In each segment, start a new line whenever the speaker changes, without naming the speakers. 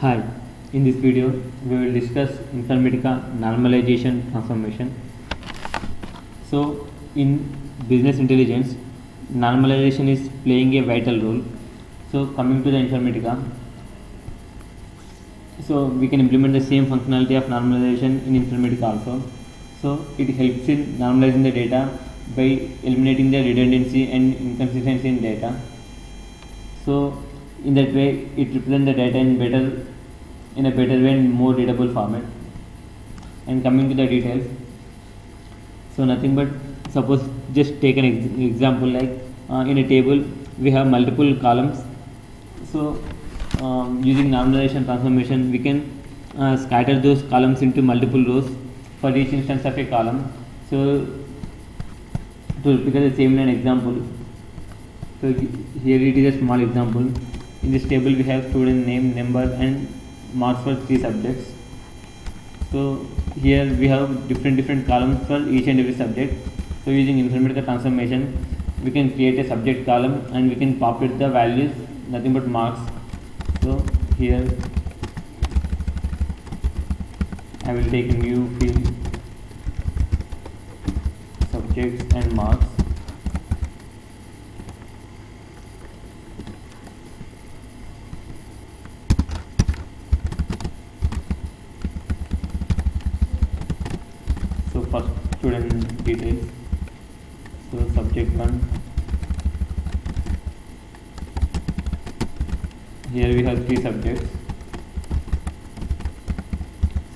Hi, in this video we will discuss Informatica normalization transformation. So in business intelligence, normalization is playing a vital role. So coming to the Informatica, so we can implement the same functionality of normalization in Informatica also. So it helps in normalizing the data by eliminating the redundancy and inconsistency in data. So in that way it represents the data in a better way and more readable format. And coming to the details, so nothing but suppose just take an example like in a table we have multiple columns. So using normalization transformation we can scatter those columns into multiple rows for each instance of a column. So to replicate the same in an example, so here it is a small example. In this table we have student name, number and marks for 3 subjects. So here we have different columns for each and every subject. So using Informatica transformation we can create a subject column and we can populate the values, nothing but marks. So here I will take a new field, subjects and marks. So first student details, so subject 1, here we have 3 subjects.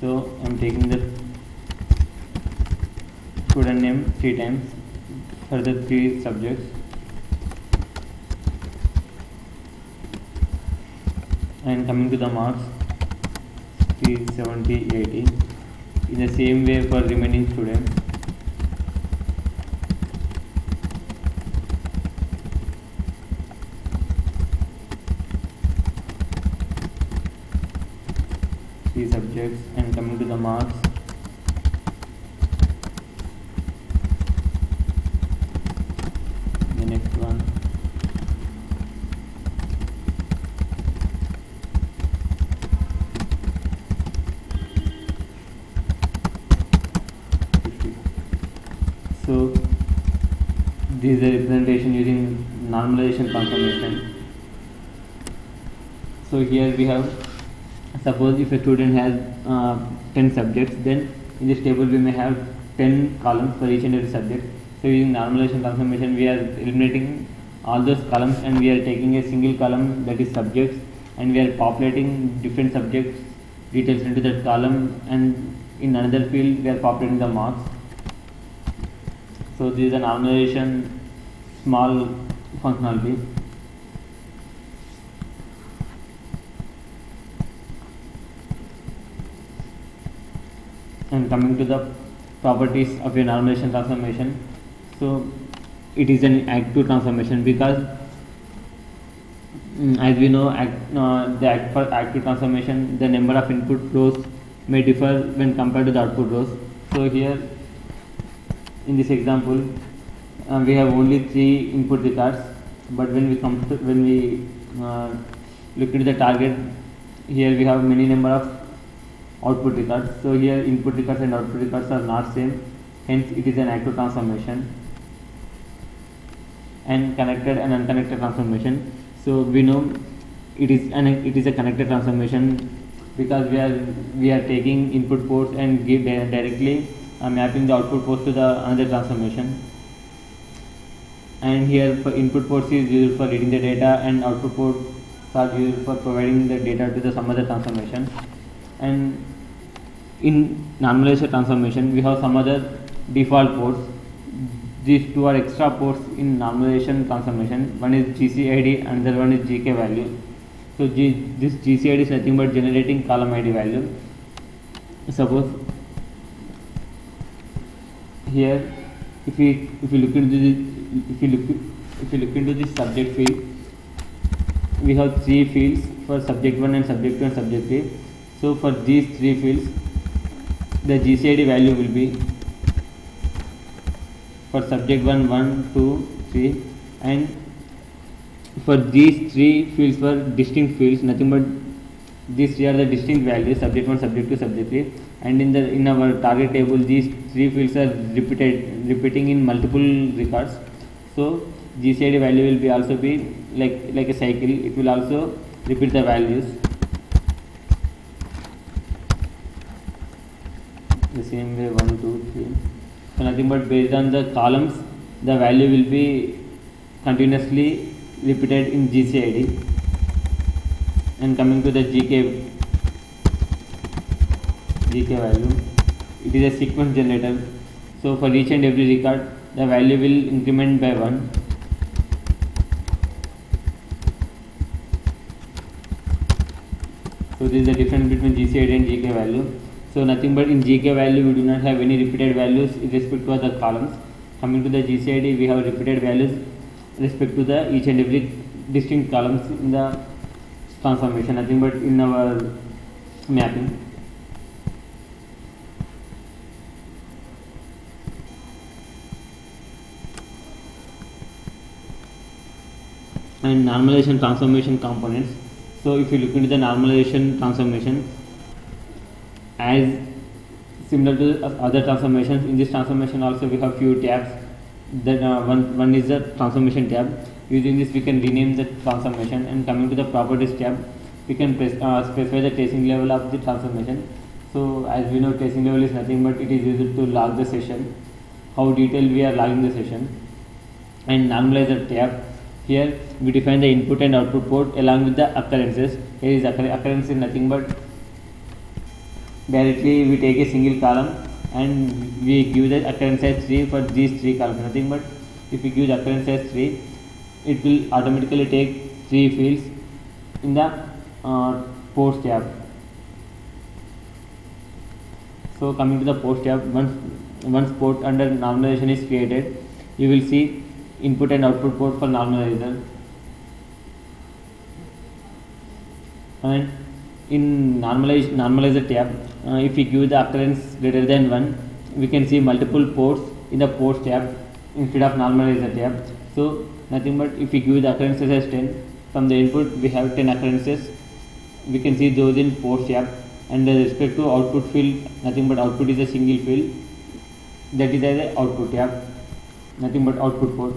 So I am taking the student name 3 times for the 3 subjects, and coming to the marks 60, 70, 80. In the same way for remaining students. Three subjects, and coming to the marks, the next one. So this is the representation using normalization transformation. So here we have, suppose if a student has 10 subjects, then in this table we may have 10 columns for each and every subject. So using normalization transformation we are eliminating all those columns and we are taking a single column, that is subjects, and we are populating different subjects details into that column, and in another field we are populating the marks. So this is an normalization small functionality. And coming to the properties of a normalization transformation, so it is an active transformation because as we know for active transformation the number of input rows may differ when compared to the output rows. So here in this example we have only 3 input records, but when we look into the target, here we have many number of output records. So here input records and output records are not same, hence it is an active transformation. And connected and unconnected transformation, so we know it is a connected transformation because we are taking input ports and give directly mapping the output ports to the another transformation. And here for input ports is used for reading the data and output ports are used for providing the data to the some other transformation. And in normalization transformation we have some other default ports. These 2 are extra ports in normalization transformation. One is GCID and the other one is GK value. So this GCID is nothing but generating column ID value. Suppose here if you look into this subject field, we have 3 fields for subject 1 and subject 2 and subject 3. So for these 3 fields the GCID value will be for subject 1 1 2 3, and for these 3 fields were distinct fields, nothing but these three are the distinct values, subject 1, subject 2, subject 3, and in our target table these three fields are repeating in multiple records. So GCID value will be also be like a cycle, it will also repeat the values the same way 1, 2, 3. So nothing but based on the columns the value will be continuously repeated in GCID. And coming to the GK value, it is a sequence generator. So for each and every record the value will increment by 1. So this is the difference between GCID and GK value. So nothing but in GK value we do not have any repeated values with respect to the columns. Coming to the GCID we have repeated values with respect to the each and every distinct columns in the transformation, nothing but in our mapping. And normalization transformation components. So if you look into the normalization transformation, as similar to other transformations, in this transformation also we have few tabs. That one is the transformation tab. Using this we can rename the transformation, and coming to the properties tab we can specify the tracing level of the transformation. So as we know, tracing level is nothing but it is used to log the session, how detailed we are logging the session. And normalizer tab, here we define the input and output port along with the occurrences. Here is occurrence is nothing but directly we take a single column and we give the occurrence as 3 for these 3 columns, nothing but if we give the occurrence as 3, it will automatically take 3 fields in the post tab. So coming to the post tab, once port under normalization is created, you will see input and output port for normalizer. And in normalizer tab, if we give the occurrence greater than 1, we can see multiple ports in the post tab instead of normalizer tab. So nothing but if we give the occurrences as 10, from the input we have 10 occurrences, we can see those in post tab. And with respect to output field, nothing but output is a single field, that is as a output tab, nothing but output port.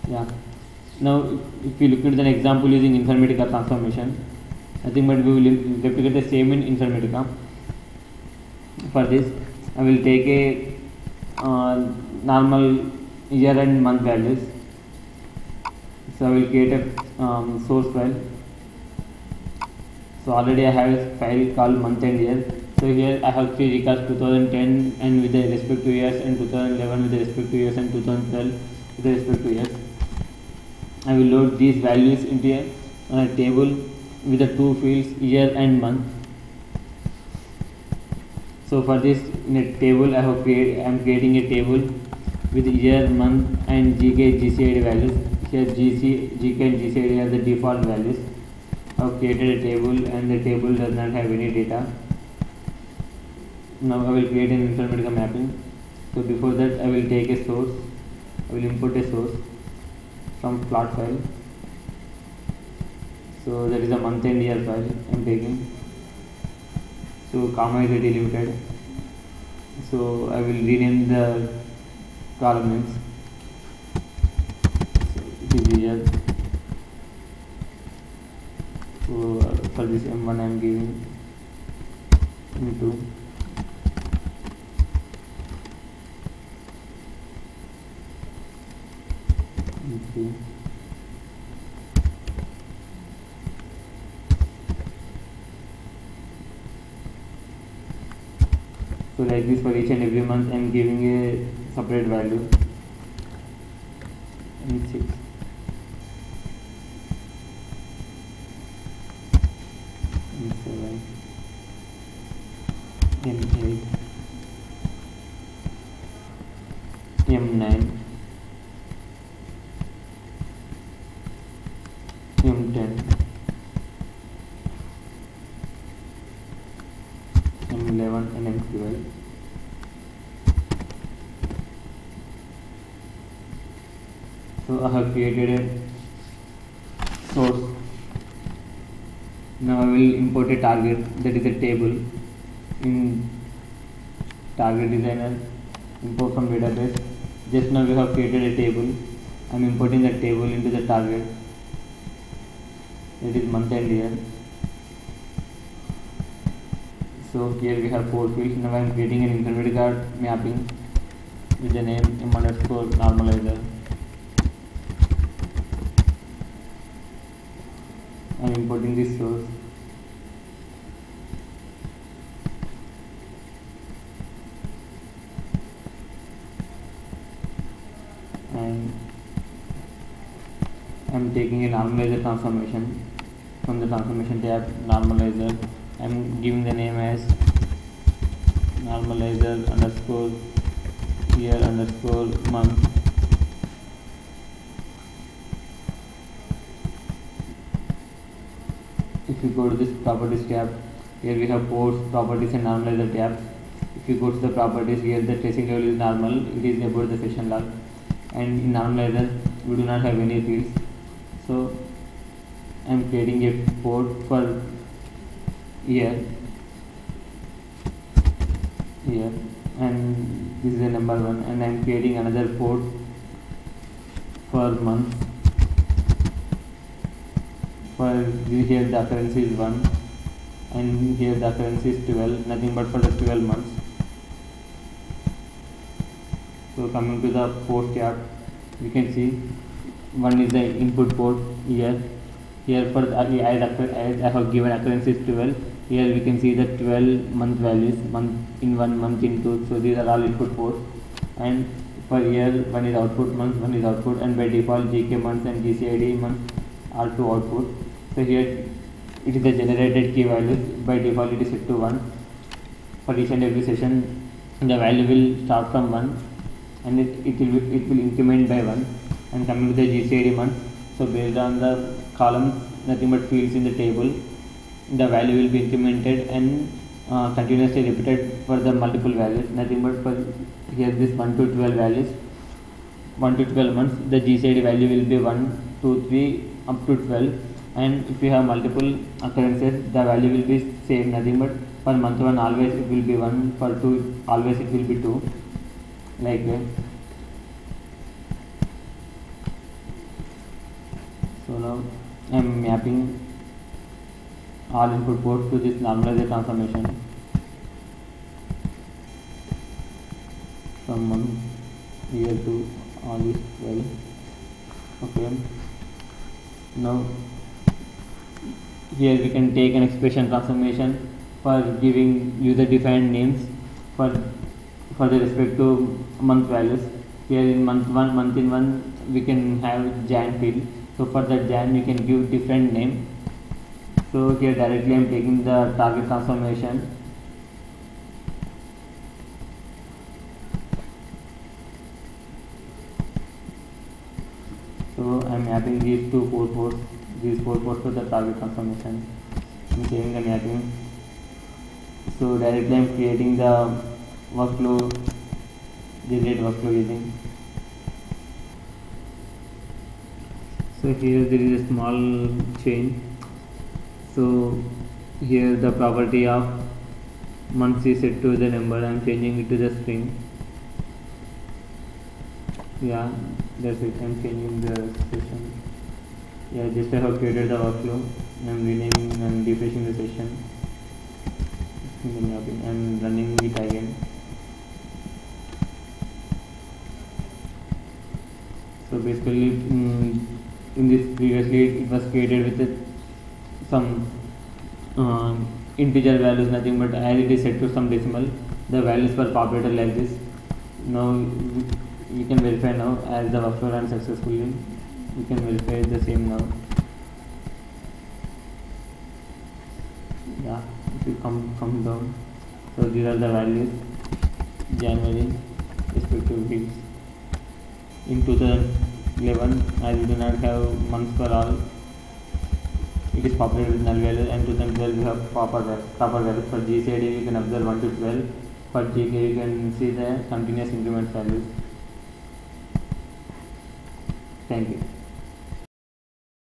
Yeah. Now if we look at an example using Informatica transformation, nothing but we will replicate the same in Informatica. For this I will take a normal year and month values. So I will create a source file. So already I have a file called month and year. So here I have 3 records, 2010 and with the respect to years, and 2011 with the respect to years, and 2012 with the respect to years. I will load these values into a table with the 2 fields, year and month. So for this, in a table I am creating a table with year, month and GK, GCID values. Here GK and GCID are the default values. I have created a table and the table does not have any data. Now I will create an Informatica mapping. So before that I will take a source. I will import a source from plot file. So that is a month and year file I am taking. So comma is delimited. So I will rename the column names. So it is year. So for this M1 I am giving M2. M3. So like this for each and every month I am giving a separate value. M6. M7. M8. M9. M10. M11 and M12. So I have created source. Now I will import a target, that is a table. In target designer, import from database. Just now we have created a table. I am importing the table into the target. It is month and year. So here we have 4 fields. Now I am creating an Informatica mapping with the name m_normalizer. I am importing this source. And I am taking a normalizer transformation from the transformation tab, normalizer. I am giving the name as normalizer underscore year underscore month. If you go to this properties tab, here we have ports, properties and normalizer tabs. If you go to the properties, here the tracing level is normal, it is about the session log. And in normalizer we do not have any fields, so I am creating a port for year, and this is the number 1, and I am creating another port for month. For here the occurrence is 1 and here the occurrence is 12, nothing but for the 12 months. So coming to the port tab, we can see one is the input port here. Here for the, I have given occurrence is 12. Here we can see the 12 month values, month in 1, month in 2. So these are all input ports. And for year, one is output, month one is output, and by default GK months and GCID months are 2 output. So here it is the generated key values. By default it is set to 1. For each and every session the value will start from 1 and it will increment by 1. And coming to the GCID month, so based on the columns, nothing but fields in the table, the value will be incremented and continuously repeated for the multiple values, nothing but for here this 1 to 12 values, 1 to 12 months, the GCID value will be 1, 2, 3 up to 12. And if you have multiple occurrences, the value will be same, nothing but for month 1 always it will be 1, for 2 always it will be 2, like that. So now I am mapping all input ports to this normalizer transformation from 1 year to all is 12. Okay, now here we can take an expression transformation for giving user defined names for the respect to month values. Here in month 1 we can have Jan field, so for that Jan we can give different name. So here directly I am taking the target transformation. So I am mapping these 4 ports to the target transformation. I am saving the mapping. So directly I am creating the workflow, generate workflow using. So here there is a small change. So here the property of months is set to the number. I am changing it to the string. Yeah, that's it. I am changing the session. Yeah, just I have created the workflow. I am renaming and refreshing the session. I am running it again. So basically, in this previously it was created with some integer values, nothing but as it is set to some decimal, the values were populated like this. Now we can verify now as the workflow runs successfully. We can verify the same now. Yeah, if you come down, so these are the values January respective weeks. In 2011, as we do not have months for all, it is populated with null values, and 2012 we have proper values. For GCID we can observe 1 to 12. For GK you can see the continuous increment values. Thank you.